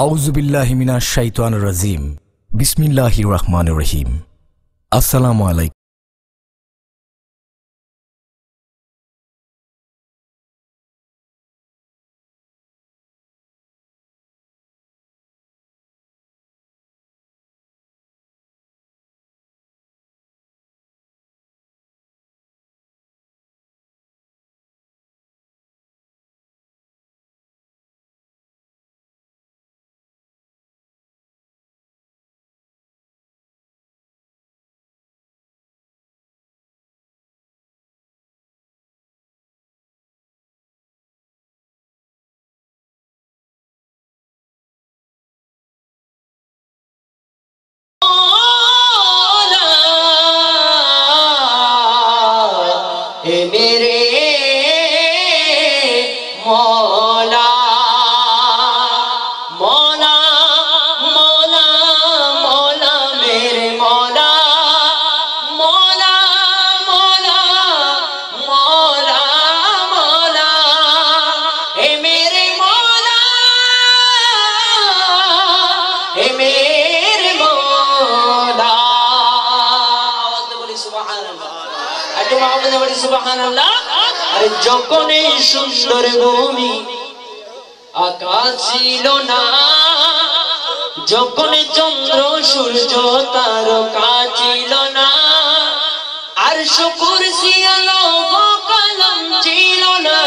আউযু বিল্লাহি মিনাশ শাইতানির রাজিম। বিসমিল্লাহির রহমানির রহিম। আসসালামু আলাইকুম। যখন এই সুন্দর ভূমি আকাশ ছিল না, যখন চন্দ্র সূর্য তারকা ছিল না, আরশ কুরসি লৌহ কলম ছিল না,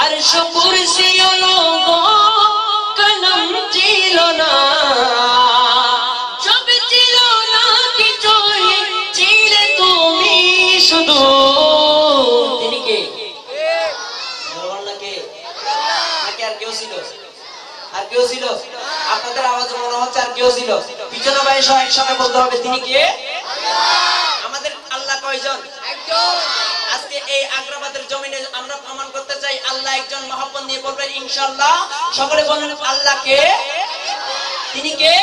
আরশ কুরসি লৌহ কলম ছিল না, সব ছিল না কিছুই, ছিলে তুমি শুধু। আপনাদের আওয়াজ মনে হচ্ছে আর কেউ ছিল? পিছনে ভাই সহ একসঙ্গে বলতে হবে, তিনি কে? আমাদের আল্লাহ কয়জন? একজন। আজকে এই আগ্রাবাদের জমিনে আমরা প্রমাণ করতে চাই আল্লাহ একজন। মহব্বত নিয়ে বলবেন ইনশাআল্লাহ। সকলে বলেন আল্লাহ কে? তিনি কে?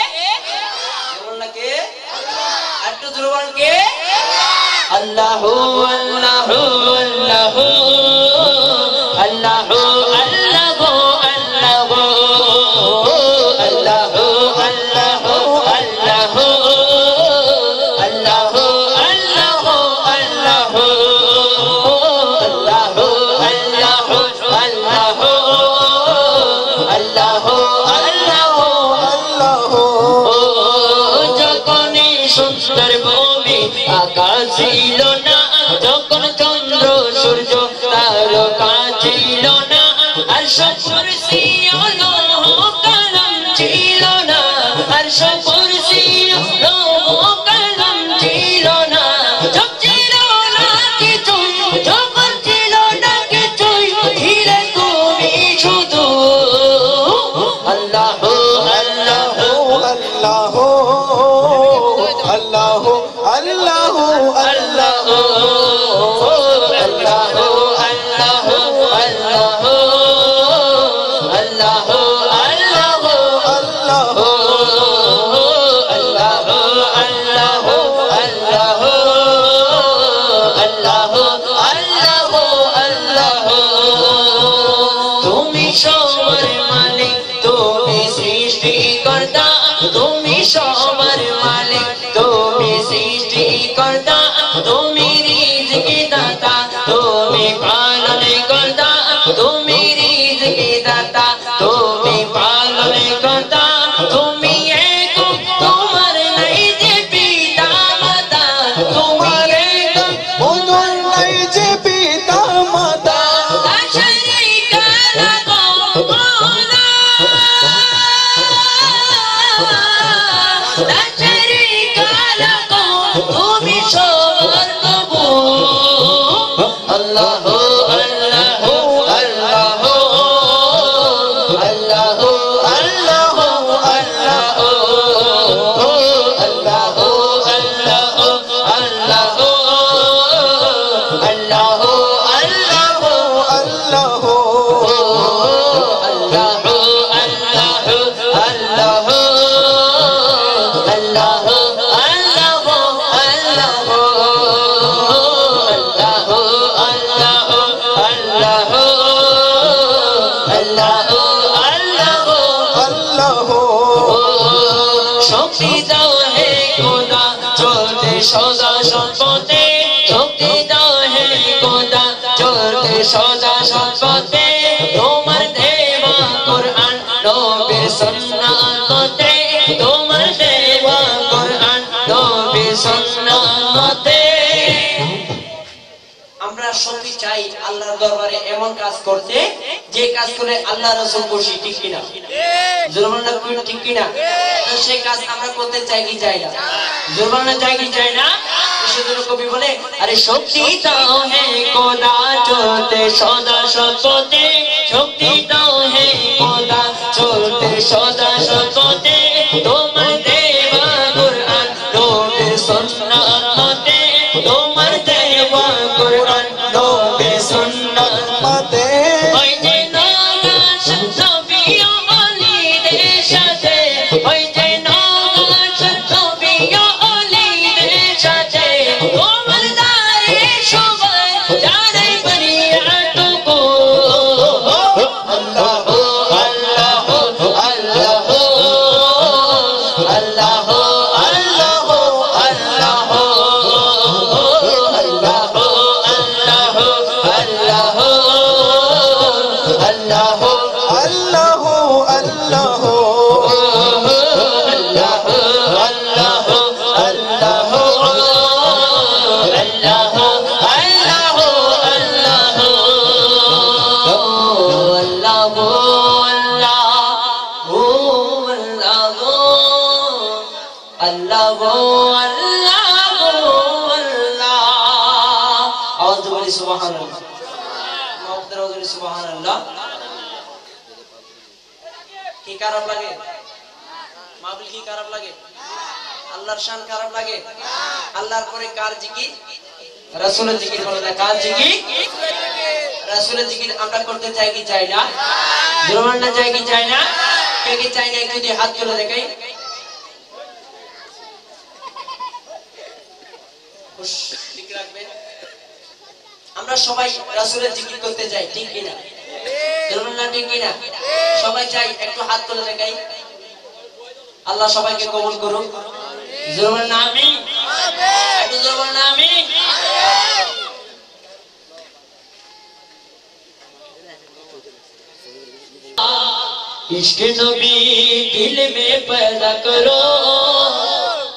বলুন কে? আর একটু জোরে বলেন কে? আল্লাহু আল্লাহু আল্লাহু আল্লাহু ছিল না, যখন চন্দ্র সূর্য তারকা ছিল না, আরশ কুরসি লৌহ কলম ছিল না, আরশ কুরসি লৌহ কলম ছিল না, সব ছিল না কিছু, যখন ছিল না কিছুই, ছিলে তুমি শুধু। আল্লাহ আল্লাহ আল্লাহ আল্লাহ আল্লাহ আল্লাহ তুমি সবার মালিক, তুমি সৃষ্টিকর্তা, তুমি সবার মালিক, তুমি সৃষ্টিকর্তা, তুমি রিজকি দাতা, তুমি পালন কর্তা, তুমি রিজকি দাতা, তুমি পালন কর্তা, তুমি এক, তোমার নাই যে পিতা মাতা, তোমার এক, তোমার নাই যে পিতা মাতা, লা শারীকা লাহু শক্তি দাও হে খোদা চলতে সদা সৎপথে তোমার দেওয়া কোরআন নবীর সুন্নাতে তোমার দেওয়া কোরআন নবীর সুন্নাতে আমরা সত্যি চাই আল্লাহর দরবারে এমন কাজ করতে যে কাজ করে আল্লাহ রাসূল খুশি ঠিক কি না জোরবানা ঠিক কি না তো সেই কাজ আমরা করতে চাই কি চাই না জোরবানা চাই কি চাই না সেজন্য কবি বলে আরে শক্তি দাও হে খোদা চলতে সদা সৎপথে শক্তি দাও হে খোদা চলতে সদা সৎপথে তোমার দেওয়া কোরআন নবীর সুন্নাত মতে তোমার দেওয়া কোরআন নবীর সুন্নাত মতে ওই যে নাগাস নবী ওলিদের সাথে ওই যে নাগাস নবী ওলিদের সাথে তোমার দারে সবাই জানে বরিয়াতুকু আল্লাহ আল্লাহ আল্লাহ আল্লাহ কি খারাপ লাগে মাহফিল কি খারাপ লাগে আল্লাহর শান খারাপ লাগে আল্লাহর পরে কার জিকির রাসূলের জিকির বলে না কার জিকির রাসূলের জিকির আমরা করতে চাই কি চাই না জোরমান না চাই কি চাই না কে কি চাই না যদি হাত তুলে দেখাই খুশ ঠিক রাখবেন আমরা সবাই রাসূলের জিকির করতে চাই ঠিক কি না জোরমান না ঠিক কি না সবাই চাই একটু হাত তুলে দেখাই আল্লাহ সবাইকে কবুল করুক জোরমান না আমিন আমিন একটু জোরমান না আমিন इश्क नबी दिल में पैदा करो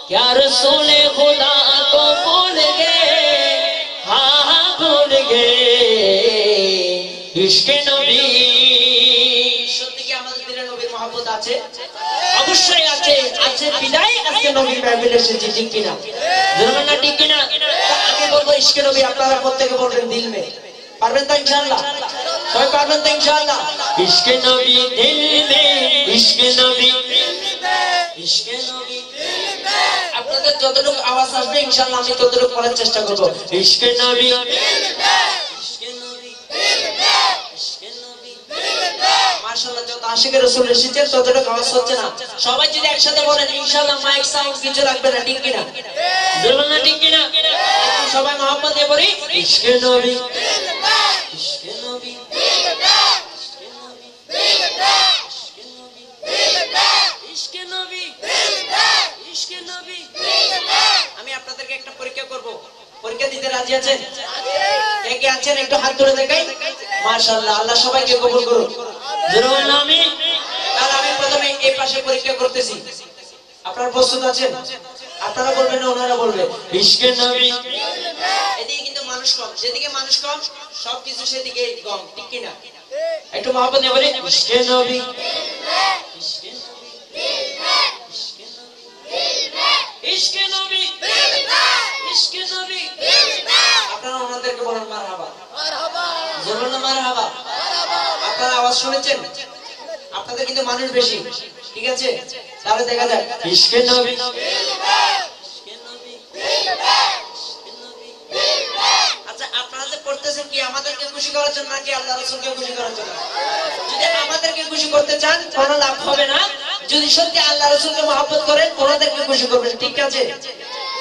क्या रसूल खुदा को भूल गए हाँ हाँ भूल गए इश्क नबी সত্যি কি আমাদের দিলে নবীর মহব্বত আছে অবশ্যই আছে আছে বিদায় আজকে নবীর বাইবেল এসেছে ঠিক কি না জোরমান না ঠিক কি না আমি বলবো ইশকে নবী আপনারা প্রত্যেকে বলবেন দিল মে পারবেন তো ইনশাআল্লাহ সবাই পারবেন তো ইনশাআল্লাহ ইশকে নবী দিল মে ইশকে নবী দিল মে ইশকে নবী দিল মে আপনাদের যতটুকু আওয়াজ আসবে ইনশাআল্লাহ আমি ততটুকু বলার চেষ্টা করব ইশকে নবী দিল মে ইশকে নবী দিল মে ইশকে নবী দিল মে মাশাআল্লাহ যত আশিকের রাসূল এসেছেন ততটুকু আওয়াজ হচ্ছে না সবাই যদি একসাথে বলেন ইনশাআল্লাহ মাইক সাউন্ড কিছু লাগবে না ঠিক কি না বলবেন না ঠিক কি না সবাই মোহাম্মদ দিয়ে বলি ইশকে নবী দিল মে ইশকে নবী দিল মে ইশকে নবী দিল মে ইশকে নবী দিল মে ইশকে নবী দিল মে ইশকে নবী দিল মে আমি আপনাদেরকে একটা পরীক্ষা করব পরীক্ষা দিতে রাজি আছেন কে কে আছেন একটু হাত তুলে দেখাই মাশাআল্লাহ আল্লাহ সবাইকে কবুল করুন জোরে বলুন আমিন তাহলে আমি প্রথমে এই পাশে পরীক্ষা করতেছি আপনারা প্রস্তুত আছেন আপনারা বলবেন না ওনারা বলবে ইশকে নবী এদিকে কিন্তু মানুষ কম যেদিকে মানুষ কম সবকিছু সেদিকে কম ঠিক কি না একটু মহব্বত নিয়ে বলি ইশকে নবী ইশকে নবী ইশকে নবী ইশকে নবী আপনারা ওনাদেরকে বলেন মারহাবা মারহাবা জোরে না মারহাবা মারহাবা আপনারা আওয়াজ শুনেছেন আপনাদের কিন্তু মানুষ বেশি ঠিক আছে তাহলে দেখা যাক ইশকে নবী ইশকে নবী ইশকে নবী আচ্ছা আপনারা যে পড়তেছেন কি আমাদেরকে খুশি করার জন্য নাকি আল্লাহর রাসূলকে খুশি করার জন্য যদি আমাদেরকে খুশি করতে চান কোনো লাভ হবে না যদি সত্যি আল্লাহর রাসূলকে মহব্বত করেন ওনাদেরকে খুশি করবেন ঠিক আছে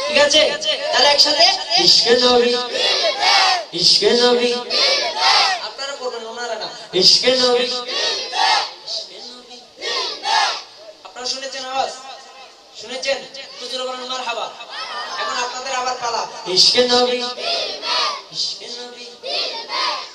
ঠিক আছে তাহলে একসাথে ইশকে নবী ইশকে নবী আপনারা বলবেন ওনারা না ইশকে নবী ইশকে নবী আপনারা শুনেছেন আওয়াজ শুনেছেন একটু জোরে বলুন মারহাবা এখন আপনাদের আবার পালা ইশকে নবী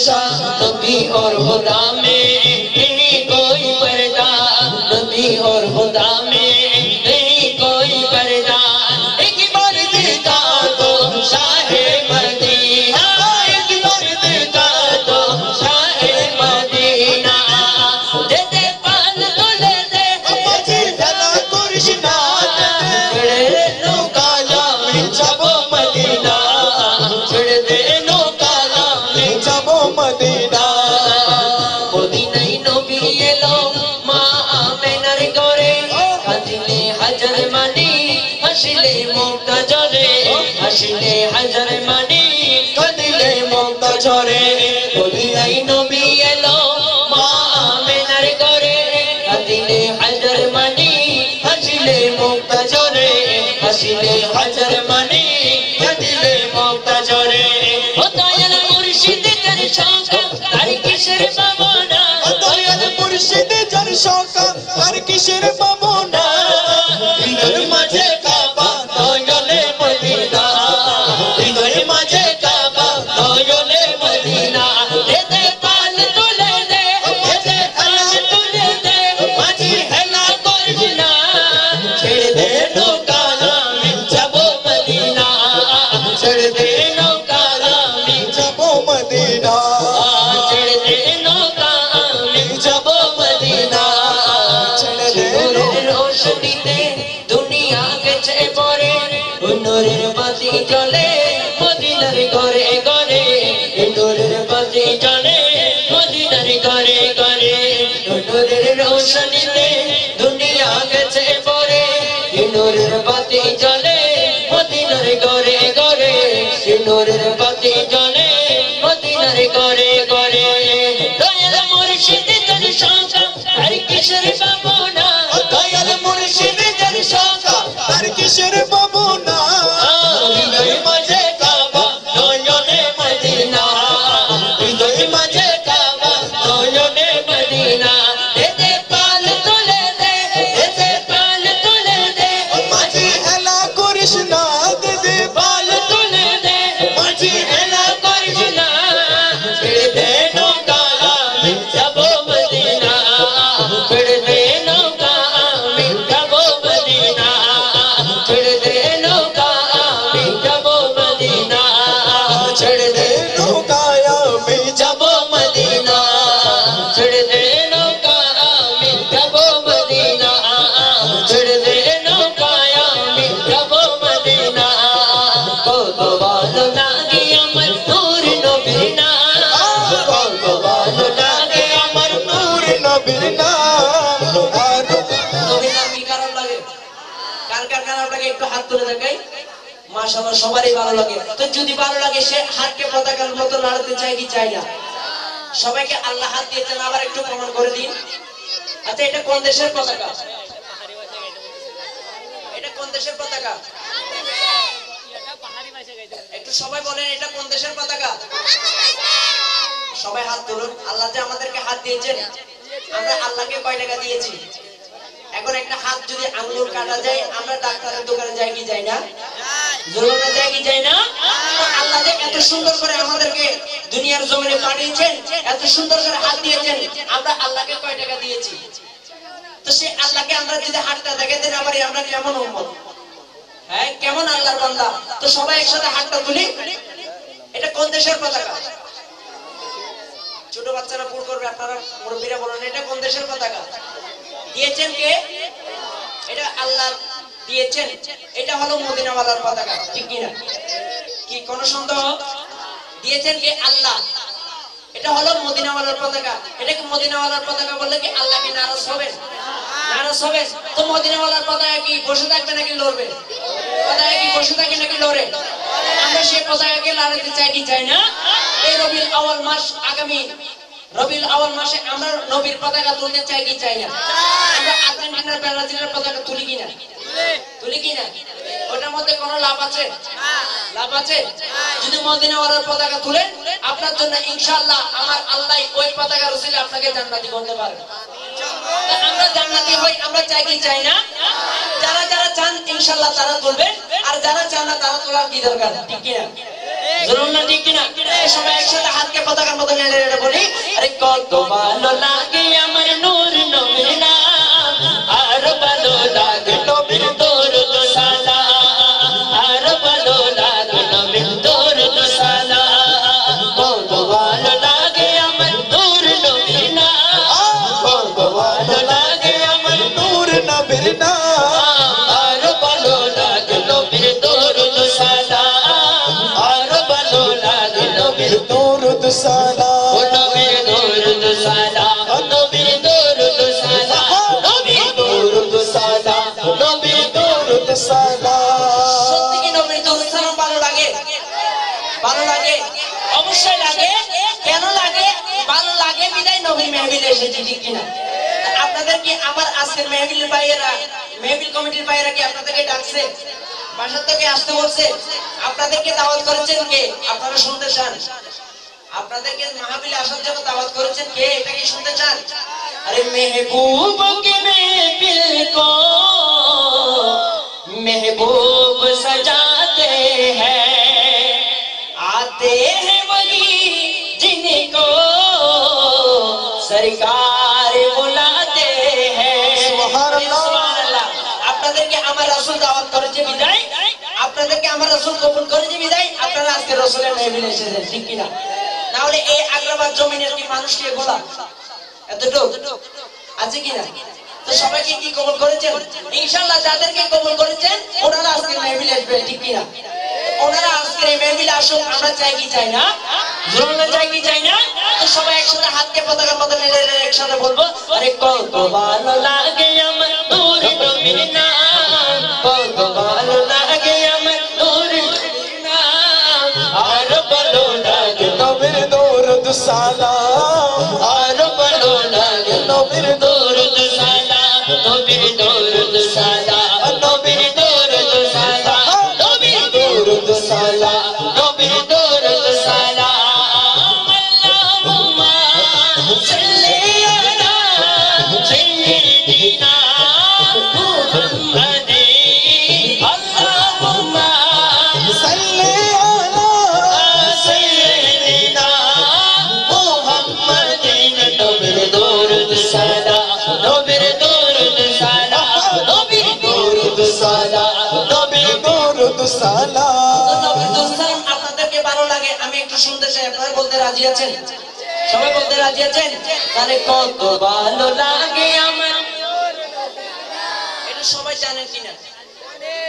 शहंशाह नबी और खुदा में नहीं कोई पर्दा, नबी और खुदा में नहीं कोई पर्दा। एक बार देखा तो शाहे मदीना, एक बार देखा तो शाहे मदीना। दे दे पान तो ले दे मजी धला कुर्शिना, छड़े नो काला में जबो मदीना, छड़े दे नो काला में जबो मदीना। मदीनाई नबी एलो मा आमेनार घरे, कादिले हाजर मानी হাসিলে মুক্তা ঝরে, হাসিলে হাজার মানি কাঁদিলে মুক্তা ঝরে। মদিনাই নবী এলো মা আমেনার ঘরে, কাঁদিলে হাজার মানি হাসিলে মুক্তা ঝরে, হাসিলে হাজার মানি কাঁদিলে মুক্তা ঝরে। ও দয়াল মুর্শিদ যার শঙ্কা তার কিসের পাবনা, ও দয়াল মুর্শিদ যার শঙ্কা তার কিসের পাবনা। হৃদয় মাঝে কাবা দয়ালে মদিনা, হৃদয় মাঝে কাবা দয়ালে মদিনা। দে দে পাল তুলে দে, দে দে পাল তুলে দে মাঝি হেলা করিস না, ছেড়ে দে নৌকা আমি যাবো মদিনা, ছেড়ে দে নৌকা আমি যাবো মদিনা, ছেড়ে দে নৌকা আমি যাবো মদিনা। ছেড়ে দে রোশনীতে দুনিয়া গেছে পরে, নূরের বাতি জ্বলে মদিনার ঘরে ঘরে, নূরের বাতি জ্বলে মদিনার ঘরে ঘরে। নূরের রোশনীতে দুনিয়া গেছে পরে, নূরের বাতি জ্বলে মদিনার ঘরে ঘরে, নূরের বাতি জ্বলে মদিনার ঘরে ঘরে। দয়াল মুর্শিদ যার শঙ্কা আর কিসের পাবনা, দয়াল মুর্শিদ যার শঙ্কা আর কিসের পাবনা। হৃদয় মাঝে কাবা নয়নে মদিনা, হৃদয় মাঝে কাবা নয়নে মদিনা। দে দে পাল তুলে দে, দে দে পাল তুলে দে মাঝি হেলা করিস না, দে দে পাল তুলে দে মাঝি হেলা করিস না। ছেড়ে দে নৌকা আমি যাবো মদিনা, ছেড়ে দে নৌকা আমি যাবো মদিনা, ছেড়ে দে নৌকা আমি যাবো মদিনা, ছেড়ে দে নৌকা আমি যাবো মদিনা, ছেড়ে দে নৌকা আমি যাবো মদিনা, ছেড়ে দে নৌকা আমি যাবো মদিনা। কত ভালো লাগে আমার নূর নবীর নাম, কত ভালো লাগে আমার নূর নবীর নাম। নবীর নাম কি খারাপ লাগে? কার কার খারাপ লাগে একটু হাত তুলে দেখাই। মাশাআল্লাহ সবারই ভালো লাগে। তো যদি ভালো লাগে সে হাতকে পতাকার মতো নাড়াতে চায় কি চায় না? সবাইকে আল্লাহ হাত দিয়েছেন, আবার একটু প্রমাণ করে দিন। আচ্ছা এটা কোন দেশের পতাকা? এটা কোন দেশের পতাকা? একটু সবাই বলেন এটা কোন দেশের পতাকা? সবাই হাত তুলুন। আল্লাহ যে আমাদেরকে হাত দিয়েছেন, আমরা আল্লাহকে কয় টাকা দিয়েছি? এখন একটা হাত যদি আঙ্গুল কাটা যায়, আমরা ডাক্তারের দোকানে যাই কি যাই না? জরুরি যাই কি যাই না? আল্লাহ যে এত সুন্দর করে আমাদেরকে দুনিয়ার জমিনে পাঠিয়েছেন, এত সুন্দর করে হাত দিয়েছেন, আমরা আল্লাহকে কয় টাকা দিয়েছি? তো সেই আল্লাহকে আমরা যদি হাতটা দেখাতে না পারি, আমরা কেমন উম্মত? হ্যাঁ কেমন আল্লাহর বান্দা? তো সবাই একসাথে হাতটা তুলি। এটা কোন দেশের পতাকা? ছোট বাচ্চারা ভুল করবে, আপনারা মুরব্বীরা বলেন এটা কোন দেশের পতাকা? দিয়েছেন কে? এটা আল্লাহ দিয়েছেন। এটা হলো মদিনাওয়ালার পতাকা, ঠিক কি না? কি কোনো সন্দেহ? দিয়েছেন কে? আল্লাহ। এটা হলো মদিনাওয়ালার পতাকা। এটাকে মদিনাওয়ালার পতাকা বললে কি আল্লাহ কি নারাজ হবেন? নারাজ হবেন? তো মদিনাওয়ালার পতাকা কি বসে থাকবে নাকি লড়বে? পতাকা কি বসে থাকে নাকি লড়ে? আমরা সেই পতাকাকে লড়াতে চাই কি চাই না? এই রবিউল আউয়াল মাস, আগামী রবিউল আউয়াল মাসে আমরা নবীর পতাকা তুলতে চাই কি চাই না? আমরা আর্জেন্টিনার ব্রাজিলের পতাকা তুলি কিনা? তুলি কিনা? ওটার মধ্যে কোনো লাভ আছে? লাভ আছে? যদি মদিনাওয়ালার পতাকা তুলেন, আপনার জন্য ইনশাআল্লাহ আমার আল্লাহ ওই পতাকার উসিলে আপনাকে জান্নাতি করতে পারবে। আমরা জান্নাতি হই, আমরা চাই কি চাই না? যারা যারা চান ইনশাআল্লাহ তারা তুলবেন, আর যারা চান না তারা তোলার কি দরকার, ঠিক কি না? জরুর না ঠিক কিনা সবাই একসাথে হাতকে পতাকার মতো নেড়ে নেড়ে বলি আরে কত ভালো লাগে আমার নূর নবীর নাম আর ভালো লাগে নবীর দরুদ সালাম আর ভালো লাগে নবীর দরুদ সালাম কত ভালো লাগে আমার নূর নবীর নাম কত ভালো লাগে আমার নূর নবীর নাম আর ভালো লাগে নবীর দরুদ সালাম আর ভালো লাগে নবীর দরুদ সালাম নবীর দরুদ সালাম নবীর দরুদ সালাম নবীর দরুদ সালাম নবীর দরুদ সালাম সত্যি কি নবীর দরুদ সালাম ভালো লাগে ভালো লাগে অবশ্যই লাগে কেন লাগে ভালো লাগে বিদায় নবীর মেহফিলে এসেছি ঠিক কিনা আপনাদের কি আমার আজকের মেহফিলের ভাইয়েরা মেহফিল কমিটির ভাইয়েরা কি আপনাদেরকে ডাকছে বাসা থেকে আসতে বলছে আপনাদেরকে দাওয়াত করেছেন কে আপনারা শুনতে চান আপনাদেরকে মাহফিলে আসার জন্য দাওয়াত করেছেন কে এটা কি শুনতে চান अरे महबूब के महफिल को महबूब सजाते हैं आते हैं वही जिनको सरकार बुलाते हैं सुभान अल्लाह আপনাদেরকে আমার রাসূল দাওয়াত করেছে বিদায় আপনাদেরকে আমার রাসূল কবুল করেছে বিদায় আপনারা আজকে রাসূলের মেহফিলে এসেছেন ঠিক কি না না হলে এই আগ্রাবাদ জমিনের কি মানুষ কি গোলাম এতটুকু আছে কি না তো সবাইকে কি কবুল করেছেন ইনশাআল্লাহ যাদেরকে কবুল করেছেন ওনারা আজকে মেহফিলে আসবেন ঠিক কি না ওনারা আজকে এই মেহফিলে আসুক আমরা চাই কি চাই না জোরে চাই কি চাই না তো সবাই একসাথে হাতকে পতাকার মতো নেড়ে নেড়ে একসাথে বলবো আরে কত ভালো লাগে আমার নূর নবীর নাম কত ভালো লাগে আমার নূর নবীর নাম আর ভালো লাগে নবীর দরুদ সালাম আর ভালো লাগে নবীর দরুদ সালাম নবীর দরুদ সালাম নবীর দরুদ সালাম নবীর দরুদ সালাম নবীর দরুদ সালাম আল্লাহুম্মা সাল্লি আলা সাইয়্যিদিনা মুহাম্মাদিন আল্লাহুম্মা সাল্লি আলা সাইয়্যিদিনা মুহাম্মাদিন নবীর দরুদ সালাম নবীর দরুদ সালাম নবীর দরুদ সালাম নবীর দরুদ সালাম নবীর দরুদ সালাম আপনাদেরকে ভালো লাগে আমি একটু শুনতে চাই আপনারা বলতে রাজি আছেন সবাই বলতে রাজি আছেন তাহলে কত ভালো লাগে আমার এটা সবাই জানেন কিনা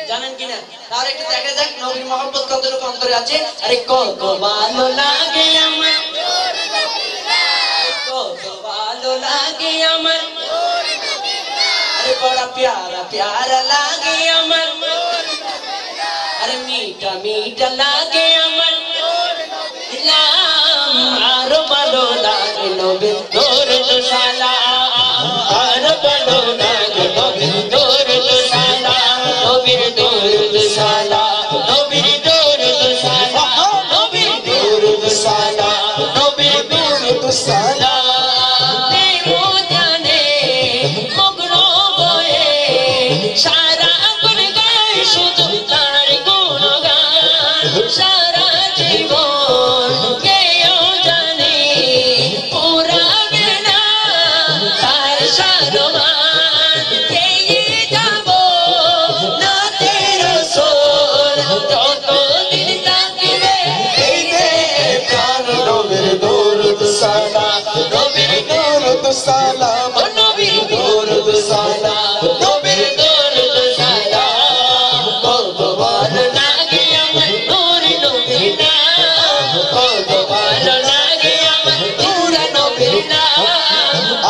জানেন কিনা তাহলে একটু দেখা যাক নবীর মহব্বত কতটুকু অন্তরে আছে আরে কত ভালো লাগে আমার কত ভালো লাগে আমার अरे बड़ा प्यारा प्यारा लागे अमर अरे मीठा मीठा लागे अमर नाम आरो बलो लागे नबी दरुद सलाम आरो बलो लागे नबी दरुद सलाम नबी दरुद सलाम नबी दरुद सलाम नबी दरुद सलाम नबी दरुद सलाम সারা গুণ গায় শুধু তার গুণগান সারা জীবন কেউ জানে পুরাবে না তার সারমান পেয়ে যাব না তের সোল যতদিন থাকবে এই দে প্রাণ নবীর দরুদ সালাম নবীর দরুদ সালাম ও নবীর দরুদ সালাম নবীর দরুদ সালাম কত ভালো লাগে আমার নূর নবীর নাম কত ভালো লাগে আমার নূর নবীর নাম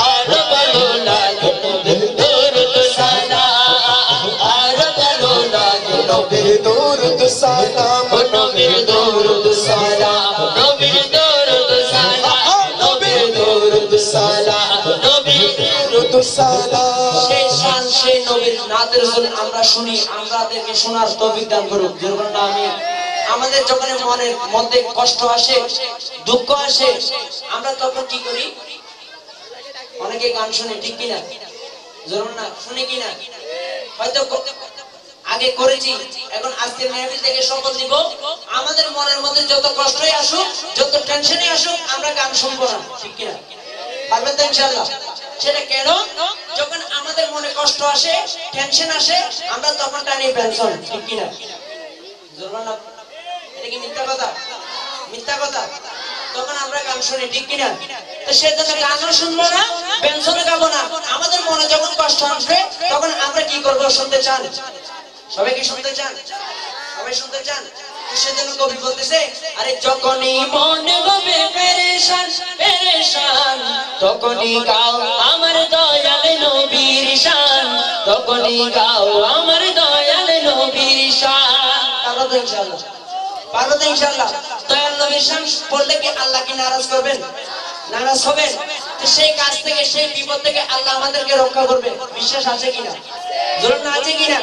আর ভালো লাগে নবীর দরুদ সালাম আর ভালো লাগে নবীর দরুদ সালাম ও নবীর দরুদ সালাম নবীর দরুদ সালাম নবীর দরুদ সালাম নবীর দরুদ সালাম সেই শান সেই নবীর নাতের রাসূল আমরা শুনি আমাদেরকে শোনার তৌফিক দান করুক যেরকম আমি আমাদের যখন মনের মধ্যে কষ্ট আসে দুঃখ আসে আমরা তখন কি করি অনেকে গান শুনে ঠিক কিনা যেরকম না শুনি কিনা হয়তো আগে আগে করেছি, এখন আজকে মেহফিল থেকে শপথ নিব, আমাদের মনের মধ্যে যত কষ্টই আসুক, যত টেনশনই আসুক, আমরা গান শুনবো না, ঠিক কিনা? পারবেন তো ইনশাআল্লাহ? সেটা কেন? যখন আমাদের মনে কষ্ট আসে, টেনশন আসে, আমরা তখন টানি পেনশন, ঠিক কিনা? জোরবান না? এটা কি মিথ্যা কথা? মিথ্যা কথা। তখন আমরা গান শুনি, ঠিক কিনা? তো সেজন্য গানও শুনবো না, পেনশনও গাবো না। আমাদের মনে যখন কষ্ট আসবে, তখন আমরা কি করবো? শুনতে চান? সবাই কি শুনতে চান? সবাই শুনতে চান? সেজন্য কবি বলতেছে, আরে যখনই মন হবে পেরেশান পেরেশান, তখনই গাও আমার দয়াল নবীর শান, তখনই গাও আমার দয়াল নবীর শান। পারো তো ইনশাআল্লাহ? পারো তো ইনশাআল্লাহ? দয়াল নবীর শান পড়লে কি আল্লাহ কি নারাজ করবেন? নারাজ হবেন? তো সেই কাজ থেকে, সেই বিপদ থেকে আল্লাহ আমাদেরকে রক্ষা করবে, বিশ্বাস আছে কিনা? জোর না আছে কিনা?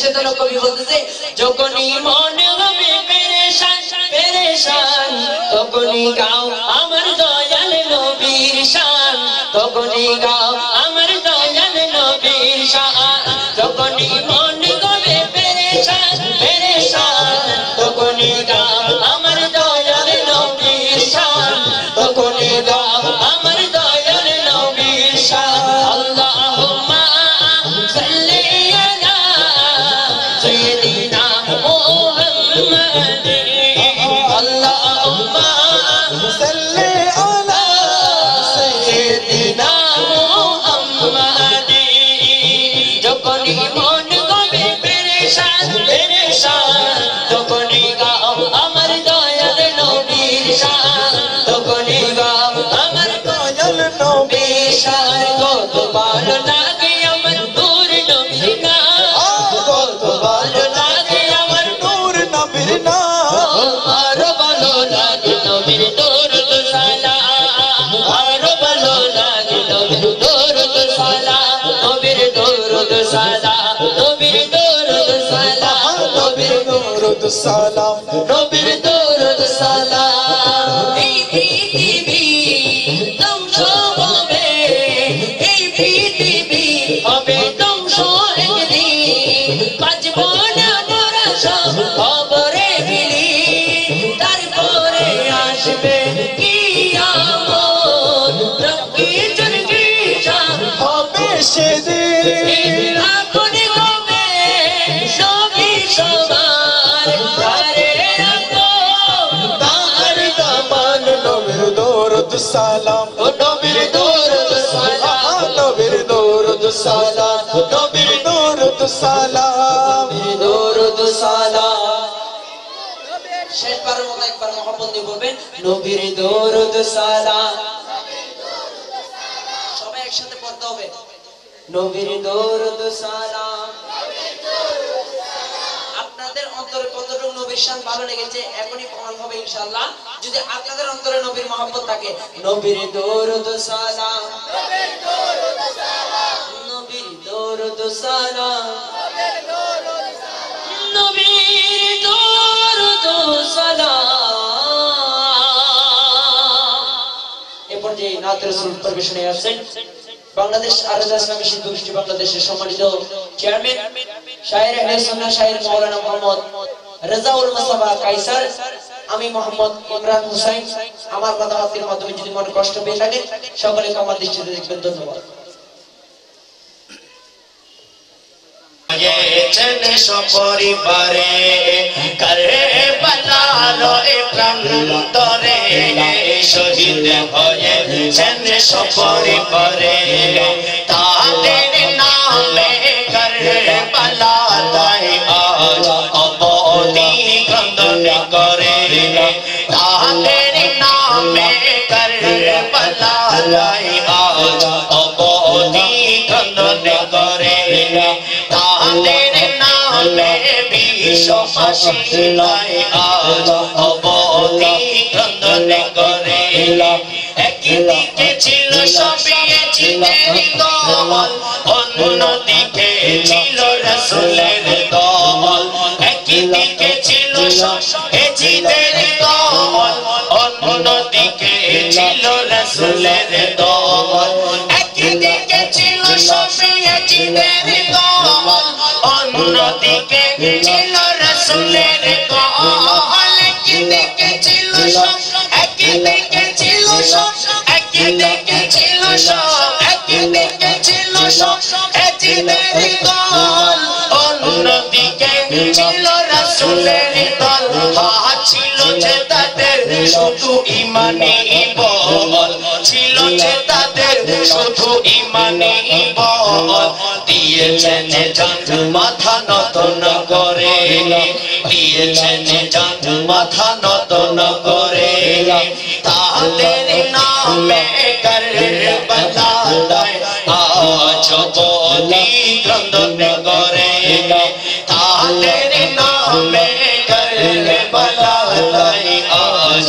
সেজন্য কবি বলতেছে, যখনই মনে হবে পেরেশান পেরেশান, তখনই গাও আমার দয়াল নবীর শান, তখনই গাও আমার দয়াল নবীর শান। যখনই মনে হবে পেরেশান পেরেশান, তখনই গাও আমার দয়াল নবীর শান, তখনই গাও আমার দয়াল নবীর শান। আল্লাহুম্মা সাল্লি আলা سيدنا محمد اللهم صل على سيدنا محمد যখনই মন হবে পেরেশান পেরেশান, তখনই গাও আমার দয়াল নবীর শান, তখনই গাও আমার দয়াল নবীর শান। কত ভালো লাগে আমার নূর নবীর গান, কত ভালো লাগে আমার নূর নবীর নাম, আরো ভালো লাগে নবীর দরুদ সালাম, আরো ভালো লাগে নবীর দরুদ সালাম, নবীর দরুদ সালাম, নবীর দরুদ সালাম, নবীর দরুদ সালাম, নবীর দরুদ সালাম। এই পৃথিবী ধ্বংস হবে, এই পৃথিবী হবে ধ্বংস একদিন, বাঁচবো না মোরা সব খবরে মিলি, তারপরে আসবে কিয়ামত, রক্তির হিসাব হবে সেদিন, আপনি হবে সবই সবার, তারে রাখো তার দামান। নবীর দরুদ সালাম, ও নবীর দরুদ সালাম, নবীর দরুদ সালাম, নবীর দরুদ সালাম, দরুদ সালাম। শেষবারের মতো একবার মহব্বত দিয়ে বলবেন, নবীর দরুদ সালাম। সবাই একসাথে পড়তে হবে, নবীর দরুদ সালাম। আপনাদের অন্তরে কতটুকু নবীর শান ভালো লেগেছে এখনই প্রমাণ হবে ইনশাআল্লাহ, যদি আপনাদের অন্তরে নবীর মহব্বত থাকে। নবীর দরুদ সালাম, নবীর দরুদ সালাম, নবীর দরুদ সালাম, নবীর দরুদ সালাম। এরপর যে নাত রাসূল পরিবেশনে আসছেন বাংলাদেশ আরজ ইসলামী শিল্পী গোষ্ঠী বাংলাদেশের সম্মানিত চেয়ারম্যান শায়ের আহলে সুন্নাহ শায়ের মাওলানা মোহাম্মদ রাজাউল মুস্তাফা কায়সার, আমি মোহাম্মদ ইমরান হোসেন। আমার কথাবার্তার মাধ্যমে যদি মনে কষ্ট পেয়ে থাকেন, সকলে ক্ষমার দৃষ্টিতে দেখবেন। ধন্যবাদ। সপরিবারে কারবালার প্রান্তরে শহীদ হয়েছেন সপরিবারে, তাদের নামে কারবালায় আজ অবধি ক্রন্দন করে, তাদের নামে কারবালায় আজ অবধি ক্রন্দন করে, তাদের নামে বিশ্ববাসীরাই আজ অবধি ক্রন্দন করে। একদিকে ছিল সোভিয়েতদের দল, অন্যদিকে ছিল রাসূলের দল, একদিকে ছিল সোভিয়েতদের দল, অন্যদিকে ছিল রাসূলের দল, একদিকে ছিল সোভিয়েতদের দল, অন্যদিকে ছিল রাসূলের দল একদিকে ছিল সব একদিকে ছিল সব একদিকে ছিল সব একদিকে ছিল সব এজিদের দল অন্যদিকে ছিল রাসূলের দল ছিল যে তাদের শুধু ঈমানি বল ছিল যে তাদের শুধু ঈমানি বল দিয়েছেন জান মাথা নত না করে দিয়েছেন জান মাথা নত না করে তাদের নামে কারবালায় আজ বলি ক্রন্দন করে তাদের নামে কারবালায় আজ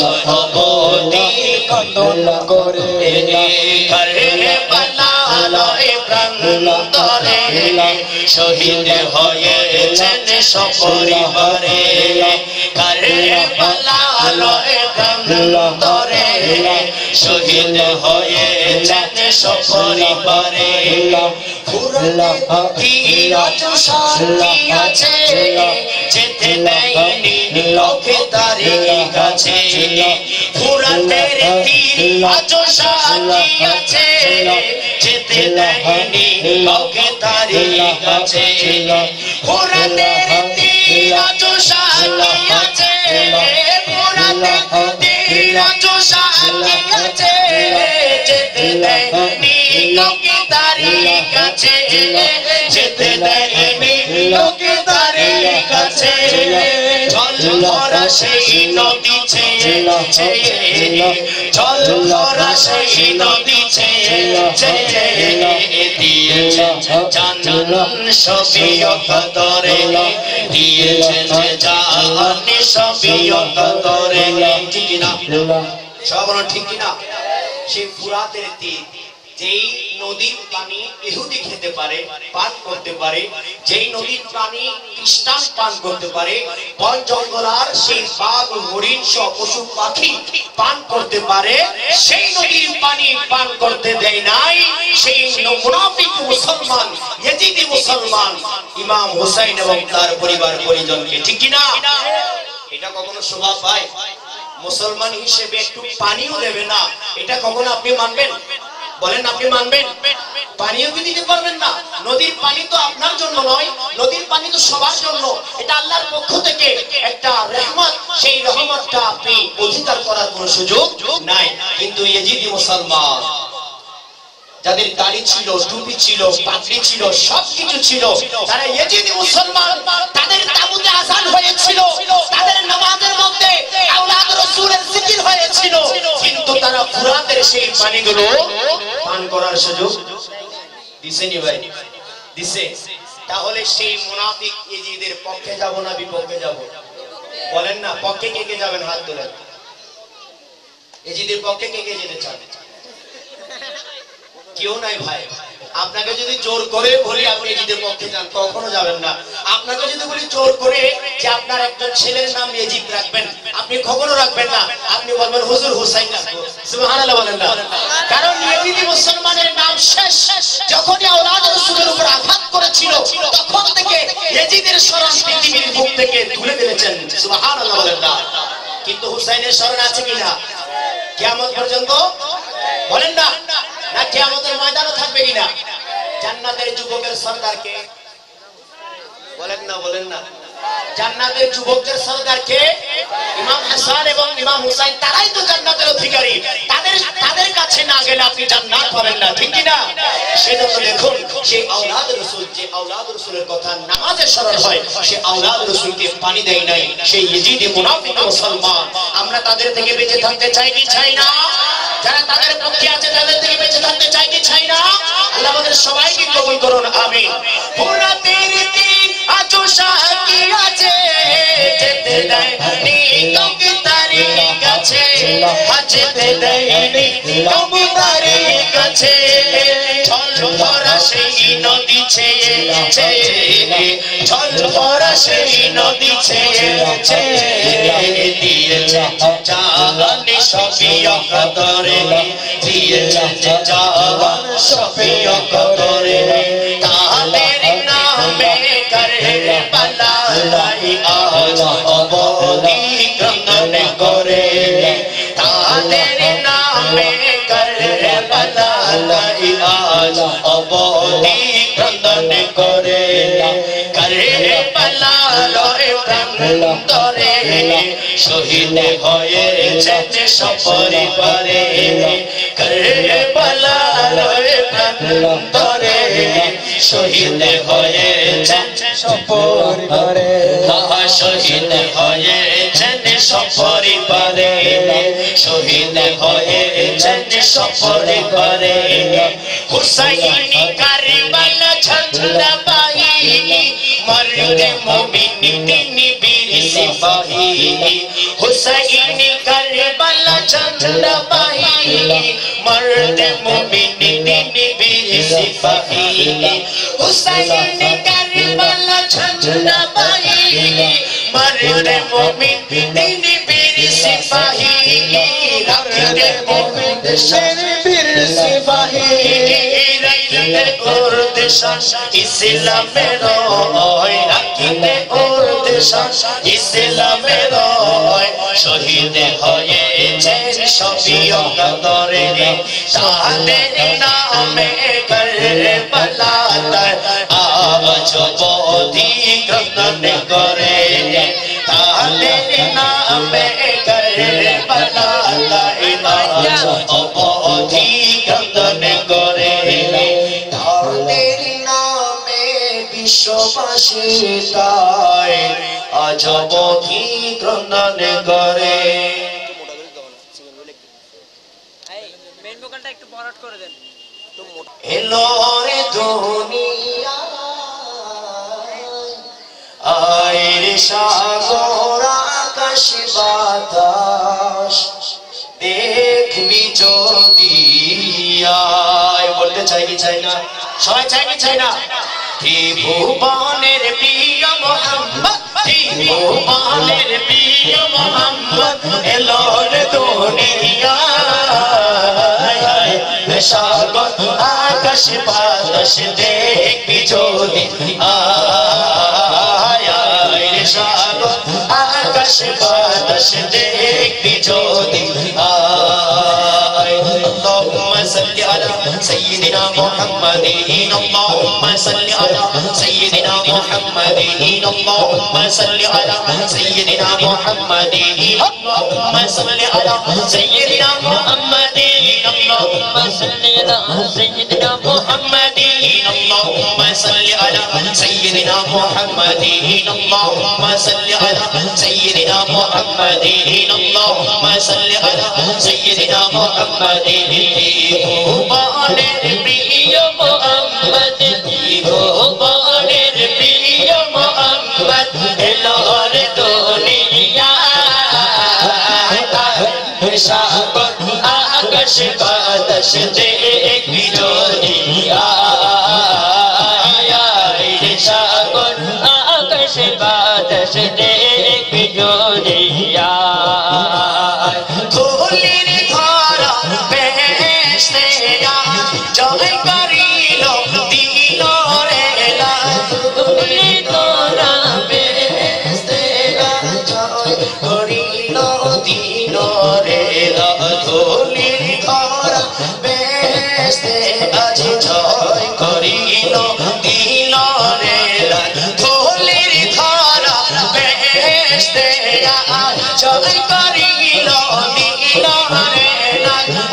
বলি ক্রন্দন করে কারবালায় প্রান্তরে শহীদ হয়েছেন সপরিবারে কারবালায় প্রান্তরে শহীদ হয়েছেন সপরিবারে তীরজ শান্তি আছে যেতে নেয়নি লোকে তারি কাছে ফুরাতের তীরজ শান্তি আছে যেতে নেয়নি লোকে তারি কাছে ফুরাতের তীরজ শান্তি আছে ফুরাতের তীরজ শান্তি আছে যেতে নেয়নি লোকে তারি কাছে যেতে দেয়নি লোকে তারি কাছে জল ভরা সেই নদী ছেয়ে জল ভরা সেই নদী ছেয়ে দিয়েছেন জান সবিয়ত করে দিয়েছেন জান সবিয়ত করে ঠিক কিনা সব ঠিক কিনা সেই ফুরাতের তীর যেই নদীর পানি ইহুদি খেতে পারে পান করতে পারে যেই নদীর পানি খ্রিস্টান পান করতে পারে বন জঙ্গল আর সেই বাঘ হরিণ সব পশু পাখি পান করতে পারে সেই নদীর পানি পান করতে দেয় নাই সেই মুনাফিক মুসলমান ইয়াজিদি মুসলমান ইমাম হুসাইন এবং তার পরিবার পরিজনকে ঠিক কি না এটা কখনো শোভা পায় মুসলমান হিসেবে একটু পানিও দেবে না এটা কখনো আপনি মানবেন বলেন আপনি মানবেন পানিও কি দিতে পারবেন না নদীর পানি তো আপনার জন্য নয় নদীর পানি তো সবার জন্য এটা আল্লাহর পক্ষ থেকে একটা রহমত সেই রহমতটা আপনি অধিকার করার কোনো সুযোগ নাই কিন্তু ইয়েজিদি মুসলমান যাদের দাড়ি ছিল টুপি ছিল পাগড়ি ছিল সবকিছু ছিল তারা ইয়েজিদি মুসলমান তাদের তাবুতে আযান হয়েছিল তাদের নামাজের মধ্যে আওলাদ রাসূলের জিকির হয়েছিল কিন্তু তারা ফুরাতের সেই পানিগুলো পান করার সুযোগ দিছেনি ভাই দিছে তাহলে সেই মুনাফিক ইয়েজিদের পক্ষে যাব না বিপক্ষে যাব বলেন না পক্ষে কে কে যাবেন হাত তোলেন ইয়েজিদের পক্ষে কে কে যেতে চান কেউ নাই ভাই আপনাকে যদি জোর করে বলি আপনি ইয়েজিদের পক্ষে যান কখনো যাবেন না আপনাকে যদি বলি জোর করে যে আপনার একজন ছেলের নাম ইয়েজিদ রাখবেন আপনি কখনো রাখবেন না আপনি বলবেন হুজুর হুসাইন রাখবো সুবহানাল্লাহ বলেন না কারণ ইয়েজিদি মুসলমানের নাম শেষ যখনই আওলাদ রাসূলের উপর আঘাত করেছিল তখন থেকে ইয়েজিদের শরণ পৃথিবীর বুক থেকে তুলে ফেলেছেন সুবহানাল্লাহ বলেন না কিন্তু হুসাইনের শরণ আছে কিনা কিয়ামত পর্যন্ত বলেন না না কিয়ামতের ময়দানে থাকবে কিনা জান্নাতের যুবকের সরদার কে বলেন না জান্নাতের যুবকদের সরদার কে ইমাম হাসান এবং ইমাম হুসাইন তারাই তো জান্নাতের অধিকারী তাদের কাছে না গেলে আপনি জান্নাত পাবেন না ঠিক কি না সেজন্য দেখুন সেই আওলাদ রাসূল যে আওলাদ রাসূলের কথা নামাজে স্মরণ হয় সেই আওলাদ রাসূলকে পানি দেয় নাই সেই ইয়েজিদি মুনাফিক মুসলমান আমরা তাদের থেকে বেঁচে থাকতে চাই কি চাই না যারা তাদের পক্ষে আছে তাদের থেকে বেঁচে থাকতে চাই কি চাই না আল্লাহ আমাদের সবাইকে কবুল করুন আমিন ফুরাতের তীর আজো সাকি আছে যেতে দেয়নি কাউকে তারি কাছে যেতে দেয়নি কাউকে তারি কাছে জল ভরা সেই নদী ছেয়ে জল ভরা সেই নদী ছেয়ে দিয়েছে জানি সবিয়ত করে দিয়েছে জান সবিয়ত করে তাদের নামে করে বালাই আজ অবতীর্ণ করে তাদের নামে কারবালাই আজ অবতীর্ণ করে কারবালার প্রান্তরে শহীদ হয়েছে সপরিবারে কারবালার প্রান্তরে শহীদ হয়েছে সপরিবারে শহীদ হয়েছেন সপরিবারে শহীদ হয়েছেন সপরিবারে হুসাইনি কারবালা ঝঞ্ঝা বাহিনী মর্দে মুমিন তিনি বীর সিপাহী হুসাইনি কারবালা ঝঞ্ঝা বাহিনী মর্দে মুমিন তিনি বীর সিপাহী হুসাইনি কারবালা ঝঞ্ঝা বাহিনী মর্দে মুমিন তিনি বীর সিপাহী রাখতে মুমিন দেশের বীর সিপাহী রাখতে ওর দেশ ইসলামের রাখতে ওর দেশ ইসলামের শহীদ হয়েছেন শফিউল্লাহরে তাদের নামে কারবালা আজ অবতীর্ণ করে তাদের নামে কারবালা আজ অবতীর্ণ করে তাদের নামে বিশ্ববাসী তাই আজ অবতীর্ণ করে এলো রে দুনিয়া আইরে সাগর আকাশ বাতাস দেখবি যদি বলতে চাই কি চাই না সবাই চাই কি চাই না ত্রিভুবনের প্রিয় মোহাম্মদ ত্রিভুবনের প্রিয় মোহাম্মদ এলো রে দুনিয়া সাগর আকাশ বাতাস দেখবি যদি সাগর আকাশ বাতাস দেখবি যদি اللهم صل على سيدنا محمد اللهم صل على سيدنا محمد اللهم صل على سيدنا محمد اللهم صل على سيدنا محمد اللهم صل على سيدنا محمد اللهم صل على سيدنا محمد اللهم صل على سيدنا محمد اللهم صل على سيدنا محمد ভুবনের প্রিয় মোহাম্মদ ভুবনের প্রিয় মোহাম্মদ এলো রে দুনিয়ায় সাগর আকাশ বাতাস দেখবি যদি সাগর আকাশ বাতাস দেখবি যদি ধুলির ধরা বেহেশতে জয় করিল দিল রে ধুলি ধরা বেহেশতে জয় করিল দিল রে ধুলির ধরা বেহেশতে আজ জয় করিল দিল রে ধুলির ধরা বেহেশতে জয় করিল দিল রে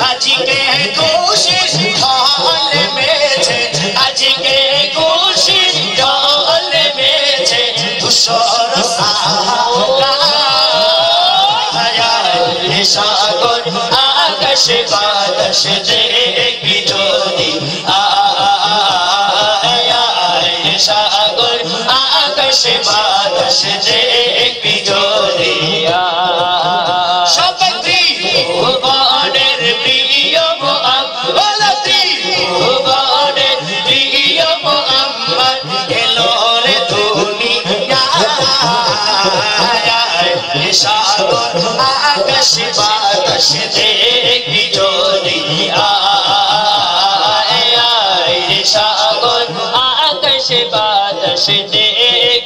আজকে খুশি ঢল মেছে আজকে খুশি ঢল মেছে ধূসর সাগর আকাশ বাতাস দেখবি যদি সাগর আকাশ বাতাস দেখবি যদি ভুবনের প্রিয় মোহাম্মদ ভুবনের প্রিয় মোহাম্মদ এলো রে দুনিয়ায় সাগর আকাশ বাতাস দেখবি যদি সাগর আকাশ বাতাস দেখবি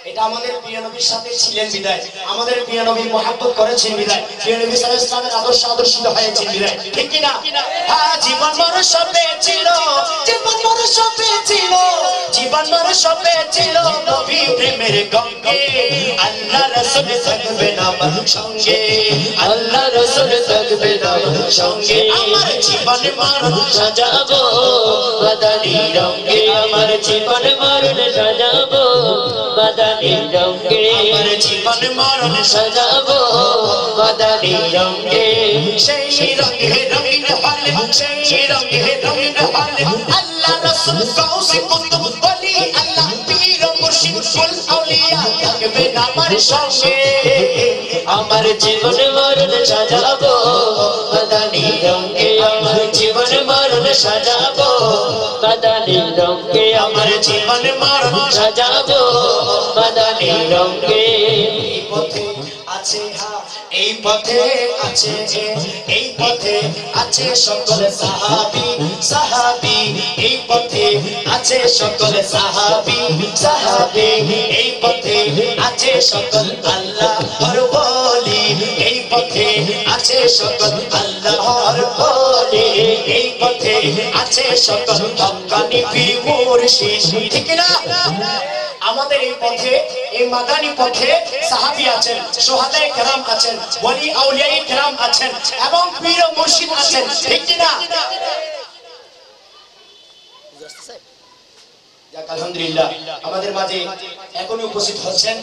এটা আমাদের প্রিয় নবীর সাথে ছিলেন বিদায়, আমাদের প্রিয় নবী মহব্বত করেছেন বিদায়, প্রিয় নবী সাল্লাল্লাহু আলাইহি ওয়াসাল্লামের আদর্শ আদর্শিত হয়েছেন বিদায়, ঠিক কি না? হ্যাঁ, জীবন মরণ সবে ছিল, জীবন মরণ সবে ছিল, জীবন মরণ সবে ছিল নবী প্রেমের গঙ্গে। আল্লাহ রাসূল থাকবে না আমার সঙ্গে, আল্লাহ রাসূল থাকবে না আমার সঙ্গে। আমার জীবন মরণ সাজাবো বাদানি রঙে, আমার জীবন মরণ সাজাবো বাদানি রঙে, আমার জীবন মরণ সাজাবো বাদানি রঙে। সেই রঙে রঙিন হলে, সেই রঙে রঙিন হলে আল্লাহ রাসূল গাউসে কুতুব ওলি আল্লাহ পীর মুর্শিদ কুল আউলিয়া থাকবে না আমার সঙ্গে। আমার জীবন মরণ সাজাবো বাদানি রঙে, আমার জীবন মরণ সাজাবো বাদানি রঙে, আমার জীবন মরণ সাজাবো বাদানি রঙে। এই পথে আছে, এই পথে আছে, এই পথে আছে সকল সাহাবী সাহাবী, এই পথে আছে সকল সাহাবী সাহাবী, এই পথে আছে সকল আল্লাহর ওলি, এই পথে আছে সকল আল্লাহর ওলি, এই পথে আছে সকল হক্কানি পীর মুর্শিদ, ঠিক না? আমাদের এই পথে, এই মাদানী পথে সাহাবী আছেন, শুহাদায়ে কেরাম আছেন, ওলি আউলিয়ায়ে কেরাম আছেন এবং পীর ও মুর্শিদ আছেন, ঠিক কি না? যাক আলহামদুলিল্লাহ, আমাদের মাঝে এখনই উপস্থিত হচ্ছেন।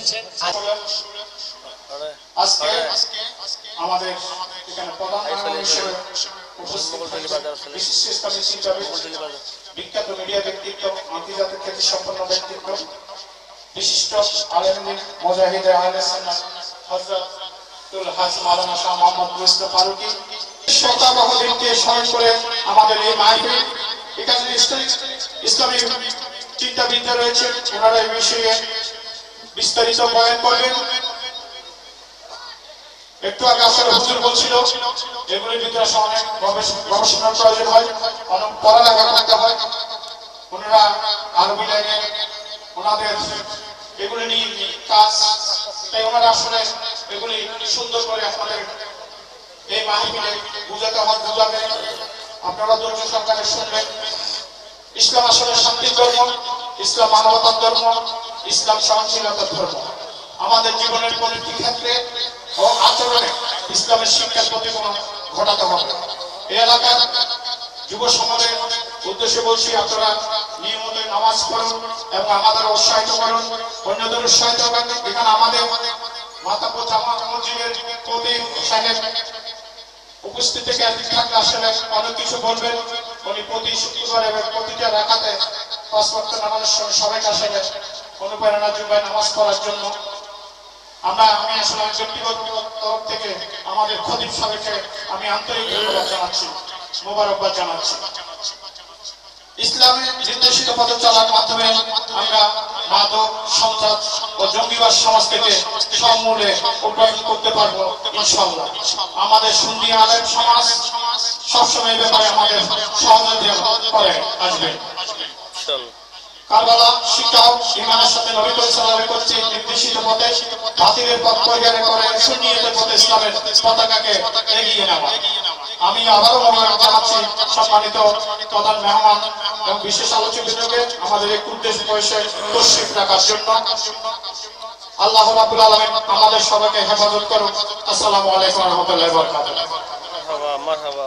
আজকে আমাদের এখানে প্রধান মেহমান হিসেবে উপস্থিত বিশিষ্ট ইসলামী চিন্তাবিদ, বিখ্যাত মিডিয়া ব্যক্তিত্ব, আন্তর্জাতিক খ্যাতি সম্পন্ন ব্যক্তিত্ব, বিশিষ্ট আলেমদিন মুজাহিদ আহলে সুন্নাহ হযরতুল হাজ মাওলানা শাহ মোহাম্মদ মুস্তাফা ফারুকী শতাবহ দিনকে স্মরণ করে আমাদের এই মাহফিল। এখানে ইসলামী চিন্তাবিদরা রয়েছে, ওনারা এই বিষয়ে বিস্তারিত বয়ান করবেন। একটু আগে আসলে হুজুর বলছিল এগুলির ভিতরে অনেক গবেষণার প্রয়োজন হয়, অনেক পড়ালেখা করতে হয়। ওনারা আরবি লাইনে ওনাদের এগুলি নিয়ে কাজ, তাই ওনারা আসলে এগুলি সুন্দর করে আপনাদের এই মাহফিলে বুঝাতে হয়, বুঝাবেন, আপনারা ধৈর্য সহকারে শুনবেন। ইসলাম আসলে শান্তির ধর্ম, ইসলাম মানবতার ধর্ম, ইসলাম সহনশীলতার ধর্ম। আমাদের জীবনের প্রতিটি ক্ষেত্রে ও আচরণে ইসলামের শিক্ষার প্রতিফলন ঘটাতে হবে। এই এলাকার যুব সমাজের উদ্দেশ্যে বলছি, আপনারা নিয়মিত নামাজ পড়ুন এবং আমাদের উৎসাহিত করুন, অন্যদের উৎসাহিত করেন। এখানে আমাদের মাতাপুর জামা মসজিদের প্রদীপ সাহেব উপস্থিত থেকে থাকলে আসলে অনেক কিছু বলবেন। উনি প্রতি শুক্রবার এবং প্রতিটা রাকাতে ৫ ওয়াক্ত নামাজের সঙ্গে সবাইকে আসলে অনুপ্রেরণা যোগায় নামাজ পড়ার জন্য। আমি আসলে ব্যক্তিগত তরফ থেকে আমাদের খতিব সাহেবকে আমি আন্তরিক ধন্যবাদ জানাচ্ছি, মোবারকবাদ জানাচ্ছি। ইসলামের নির্দেশিত পথে চলার মাধ্যমে আমরা মাদক, সন্ত্রাস ও জঙ্গিবাদ সমাজ থেকে সমূলে উৎপাদন করতে পারবো ইনশাআল্লাহ। আমাদের সুন্নি আলেম সমাজ সবসময় এই ব্যাপারে আমাদের সহযোগিতা করে আসবে। কারবালা শিক্ষা ইমানের সাথে নবী করিম সাল্লাল্লাহু আলাইহি ওয়াসাল্লাম নির্দেশিত পথে বাতিলের পথ পরিহার করে সুন্নিয়তের পথে ইসলামের পতাকাকে এগিয়ে নেওয়া। আমি আবারও মোবারক জানাচ্ছি সম্মানিত প্রধান মেহমান এবং বিশেষ আলোচকবৃন্দকে আমাদের এই উদ্দেশ্য বয়সে তশরিফ রাখার জন্য। আল্লাহ রাব্বুল আলামিন আমাদের সবাইকে হেফাজত করুন। আসসালামু আলাইকুম ওয়া রাহমাতুল্লাহি ওয়া বারাকাতুহু।